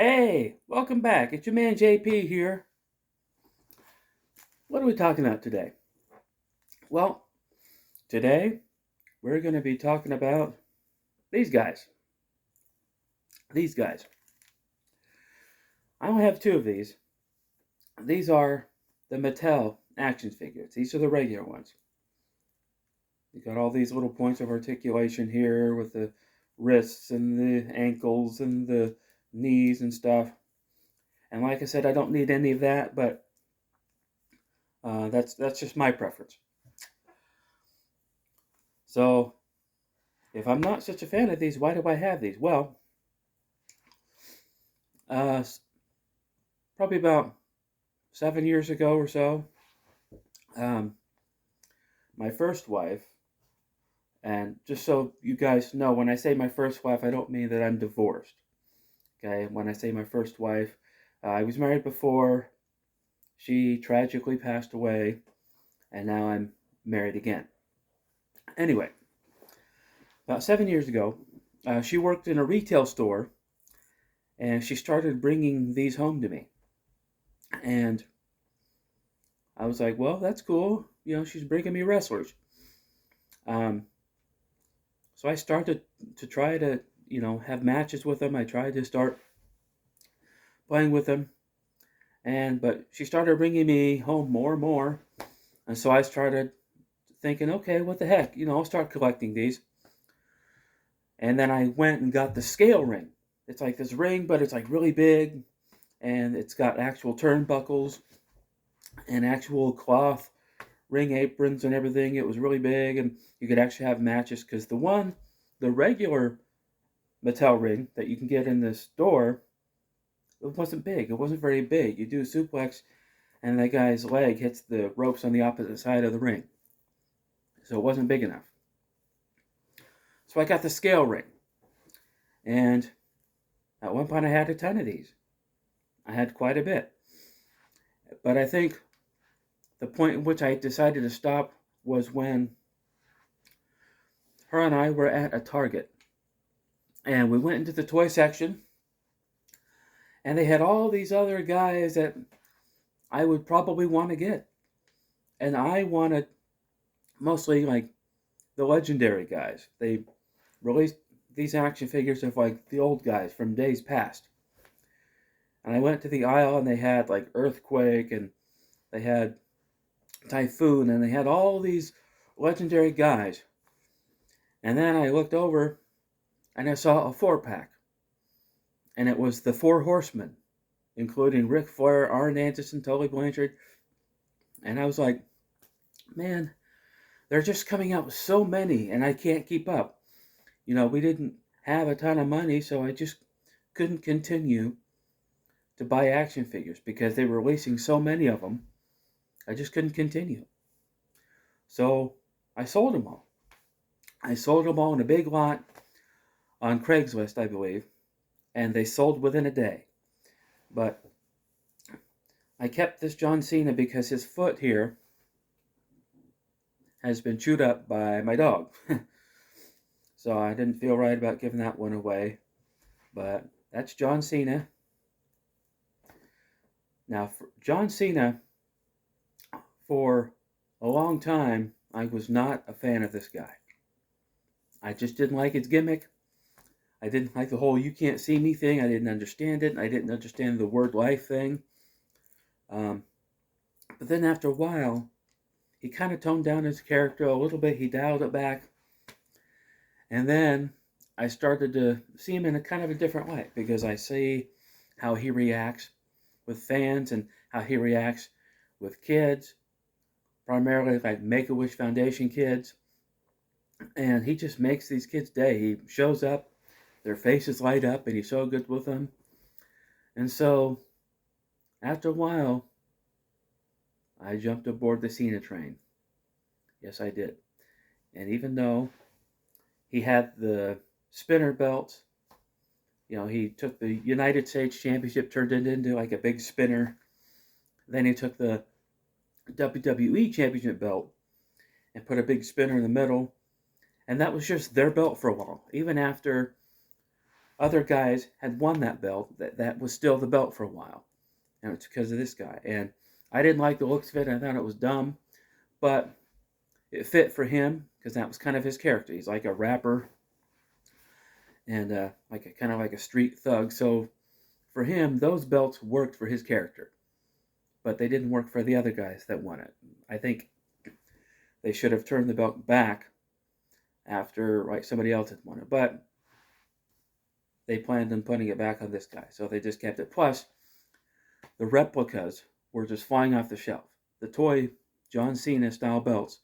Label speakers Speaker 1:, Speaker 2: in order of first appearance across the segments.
Speaker 1: Hey, welcome back. It's your man J.P. here. What are we talking about today? Well, today we're going to be talking about these guys. These guys. I only have two of these. These are the Mattel action figures. These are the regular ones. You got all these little points of articulation here with the wrists and the ankles and the knees and stuff. And like I said, I don't need any of that, but that's just my preference. So if I'm not such a fan of these, why do I have these? Well, uh, probably about 7 years ago or so, um, my first wife, and just so you guys know, when I say my first wife, I don't mean that I'm divorced. Okay, when I say my first wife, I was married before. She tragically passed away, and now I'm married again. Anyway, about 7 years ago, she worked in a retail store, and she started bringing these home to me. And I was like, well, that's cool. She's bringing me wrestlers. Um, so I started to try to, have matches with them. I tried to start playing with them. But she started bringing me home more and more. And so I started thinking, okay, what the heck? I'll start collecting these. And then I went and got the scale ring. It's like this ring, but it's like really big. And it's got actual turnbuckles and actual cloth ring aprons and everything. It was really big, and you could actually have matches because the regular Mattel ring that you can get in the store, it wasn't big. It wasn't very big. You do a suplex, and that guy's leg hits the ropes on the opposite side of the ring. So it wasn't big enough. So I got the scale ring, and at one point I had a ton of these. I had quite a bit. But I think the point at which I decided to stop was when her and I were at a Target. And we went into the toy section, and they had all these other guys that I would probably want to get. And I wanted mostly like the legendary guys. They released these action figures of like the old guys from days past. And I went to the aisle, and they had like Earthquake, and they had Typhoon, and they had all these legendary guys. And then I looked over, and I saw a 4-pack. And it was the Four Horsemen, including Ric Flair, Arn Anderson, Tully Blanchard. And I was like, man, they're just coming out with so many, and I can't keep up. We didn't have a ton of money, so I just couldn't continue to buy action figures because they were releasing so many of them. I just couldn't continue. So I sold them all. I sold them all in a big lot on Craigslist, I believe, and they sold within a day. But I kept this John Cena because his foot here has been chewed up by my dog. So I didn't feel right about giving that one away. But that's John Cena. Now, for John Cena, for a long time, I was not a fan of this guy. I just didn't like his gimmick. I didn't like the whole "you can't see me" thing. I didn't understand it. I didn't understand the word life thing. But then after a while, he kind of toned down his character a little bit. He dialed it back. And then I started to see him in a kind of a different light because I see how he reacts with fans and how he reacts with kids, primarily like Make-A-Wish Foundation kids. And he just makes these kids' day. He shows up, their faces light up, and he's so good with them. And so, after a while, I jumped aboard the Cena train. Yes, I did. And even though he had the spinner belts, he took the United States Championship, turned it into like a big spinner. Then he took the WWE Championship belt and put a big spinner in the middle. And that was just their belt for a while. Even after other guys had won that belt, that was still the belt for a while. And it's because of this guy. And I didn't like the looks of it. I thought it was dumb. But it fit for him because that was kind of his character. He's like a rapper and kind of like a street thug. So for him, those belts worked for his character. But they didn't work for the other guys that won it. I think they should have turned the belt back after like somebody else had won it. But they planned on putting it back on this guy. So they just kept it. Plus, the replicas were just flying off the shelf. The toy John Cena style belts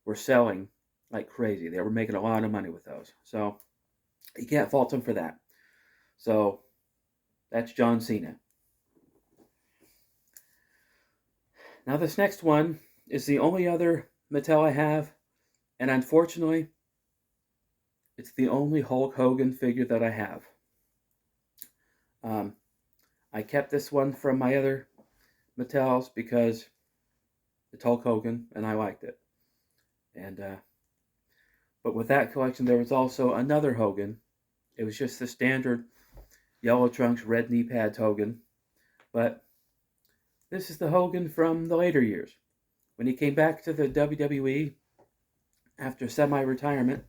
Speaker 1: were selling like crazy. They were making a lot of money with those. So you can't fault them for that. So that's John Cena. Now this next one is the only other Mattel I have. And unfortunately, it's the only Hulk Hogan figure that I have. I kept this one from my other Mattels because it's Hulk Hogan and I liked it. But with that collection, there was also another Hogan. It was just the standard yellow trunks, red knee pads Hogan. But this is the Hogan from the later years. When he came back to the WWE after semi-retirement.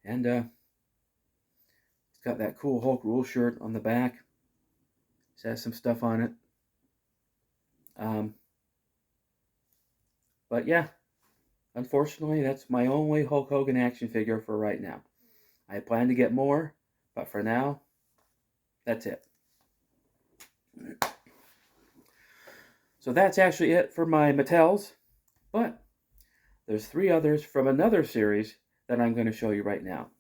Speaker 1: And he's got that cool Hulk Rule shirt on the back. It has some stuff on it. But yeah, unfortunately, that's my only Hulk Hogan action figure for right now. I plan to get more, but for now, that's it. So that's actually it for my Mattels. But there's 3 others from another series that I'm going to show you right now.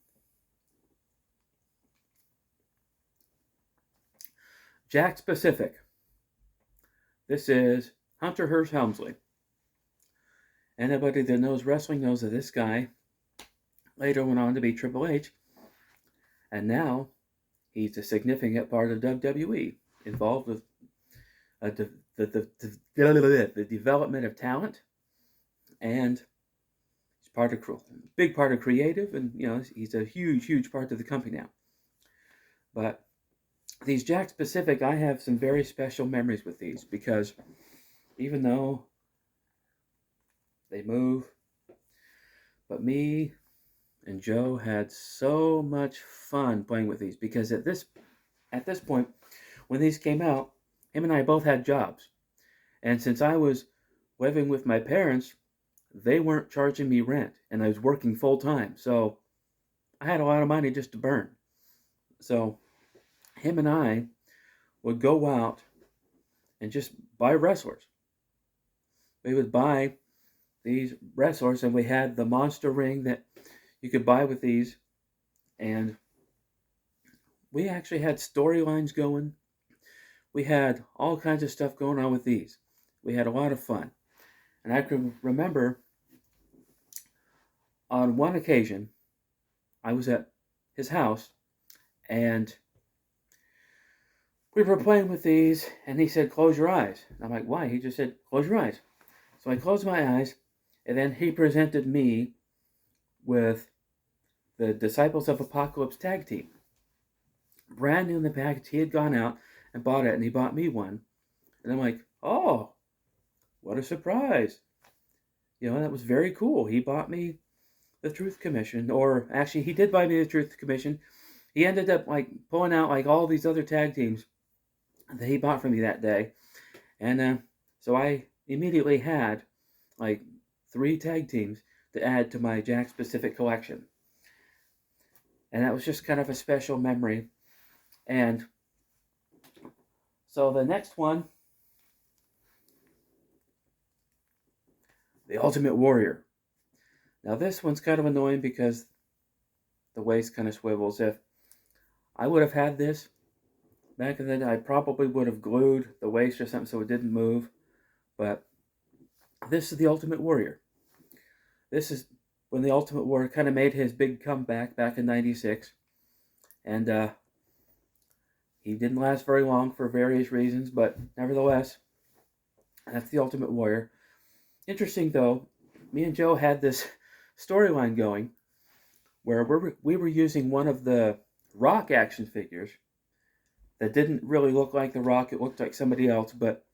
Speaker 1: Jakks Pacific. This is Hunter Hearst Helmsley. Anybody that knows wrestling knows that this guy later went on to be Triple H. And now he's a significant part of WWE, involved with the development of talent, and he's big part of creative, and he's a huge part of the company now. But these Jakks Pacific, I have some very special memories with these because even though they move, but me and Joe had so much fun playing with these because at this point, when these came out, him and I both had jobs. And since I was living with my parents, they weren't charging me rent, and I was working full time. So I had a lot of money just to burn. So him and I would go out and just buy wrestlers. We would buy these wrestlers, and we had the monster ring that you could buy with these. And we actually had storylines going. We had all kinds of stuff going on with these. We had a lot of fun. And I can remember on one occasion, I was at his house, and we were playing with these, and he said, "Close your eyes." And I'm like, "Why?" He just said, "Close your eyes." So I closed my eyes, and then he presented me with the Disciples of Apocalypse tag team. Brand new in the package. He had gone out and bought it, and he bought me one. And I'm like, "Oh, what a surprise." That was very cool. He bought me the Truth Commission, or actually he did buy me the Truth Commission. He ended up pulling out all these other tag teams that he bought for me that day. And so I immediately had 3 tag teams to add to my Jakks Pacific collection. And that was just kind of a special memory. And so the next one, the Ultimate Warrior. Now this one's kind of annoying because the waist kind of swivels. If I would have had this back in the day, I probably would have glued the waist or something so it didn't move. But this is the Ultimate Warrior. This is when the Ultimate Warrior kind of made his big comeback back in '96. And he didn't last very long for various reasons, but nevertheless, that's the Ultimate Warrior. Interesting though, me and Joe had this storyline going where we were using one of the Rock action figures that didn't really look like The Rock. It looked like somebody else, but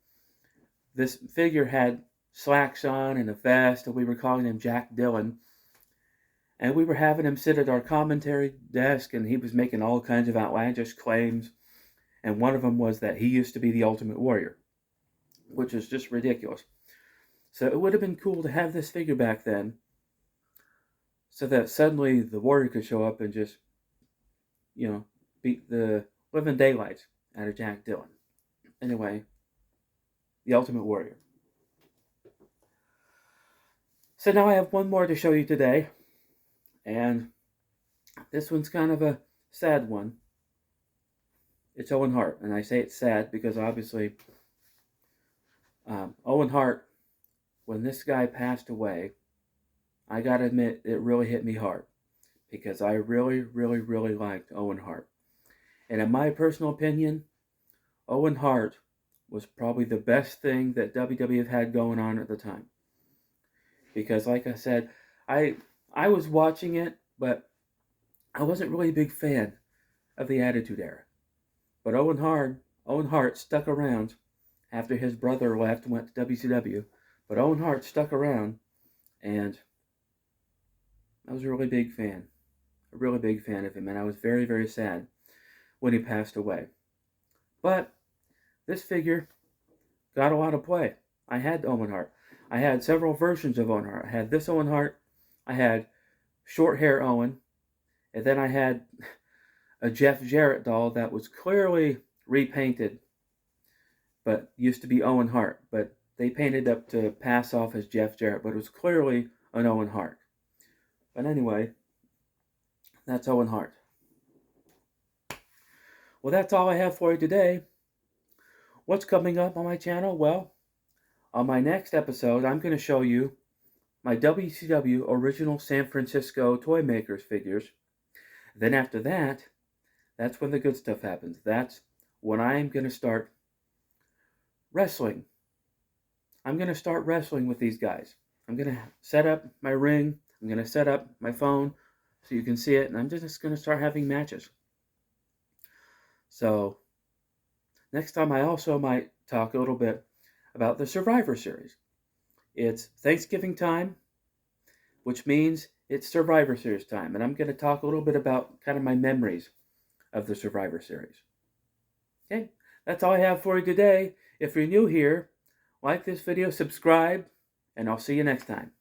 Speaker 1: this figure had slacks on and a vest, and we were calling him Jack Dillon. And we were having him sit at our commentary desk, and he was making all kinds of outlandish claims. And one of them was that he used to be the Ultimate Warrior, which is just ridiculous. So it would have been cool to have this figure back then, so that suddenly the Warrior could show up and just, beat the living daylights out of Jack Dillon. Anyway, the Ultimate Warrior. So now I have one more to show you today, and this one's kind of a sad one. It's Owen Hart, and I say it's sad because obviously Owen Hart, when this guy passed away, I gotta admit it really hit me hard because I really, really, really liked Owen Hart. And in my personal opinion, Owen Hart was probably the best thing that WWE had going on at the time. Because like I said, I was watching it, but I wasn't really a big fan of the Attitude Era. But Owen Hart stuck around after his brother left and went to WCW. But Owen Hart stuck around, and I was a really big fan of him, and I was very, very sad when he passed away. But this figure got a lot of play. I had Owen Hart. I had several versions of Owen Hart. I had this Owen Hart. I had short hair Owen. And then I had a Jeff Jarrett doll that was clearly repainted, but used to be Owen Hart. But they painted up to pass off as Jeff Jarrett, but it was clearly an Owen Hart. But anyway, that's Owen Hart. Well, that's all I have for you today. What's coming up on my channel? Well, on my next episode, I'm going to show you my WCW original San Francisco Toy Makers figures. Then after that, that's when the good stuff happens. That's when I'm going to start wrestling. I'm going to start wrestling with these guys. I'm going to set up my ring. I'm going to set up my phone so you can see it. And I'm just going to start having matches. So, next time I also might talk a little bit about the Survivor Series. It's Thanksgiving time, which means it's Survivor Series time. And I'm going to talk a little bit about kind of my memories of the Survivor Series. Okay, that's all I have for you today. If you're new here, like this video, subscribe, and I'll see you next time.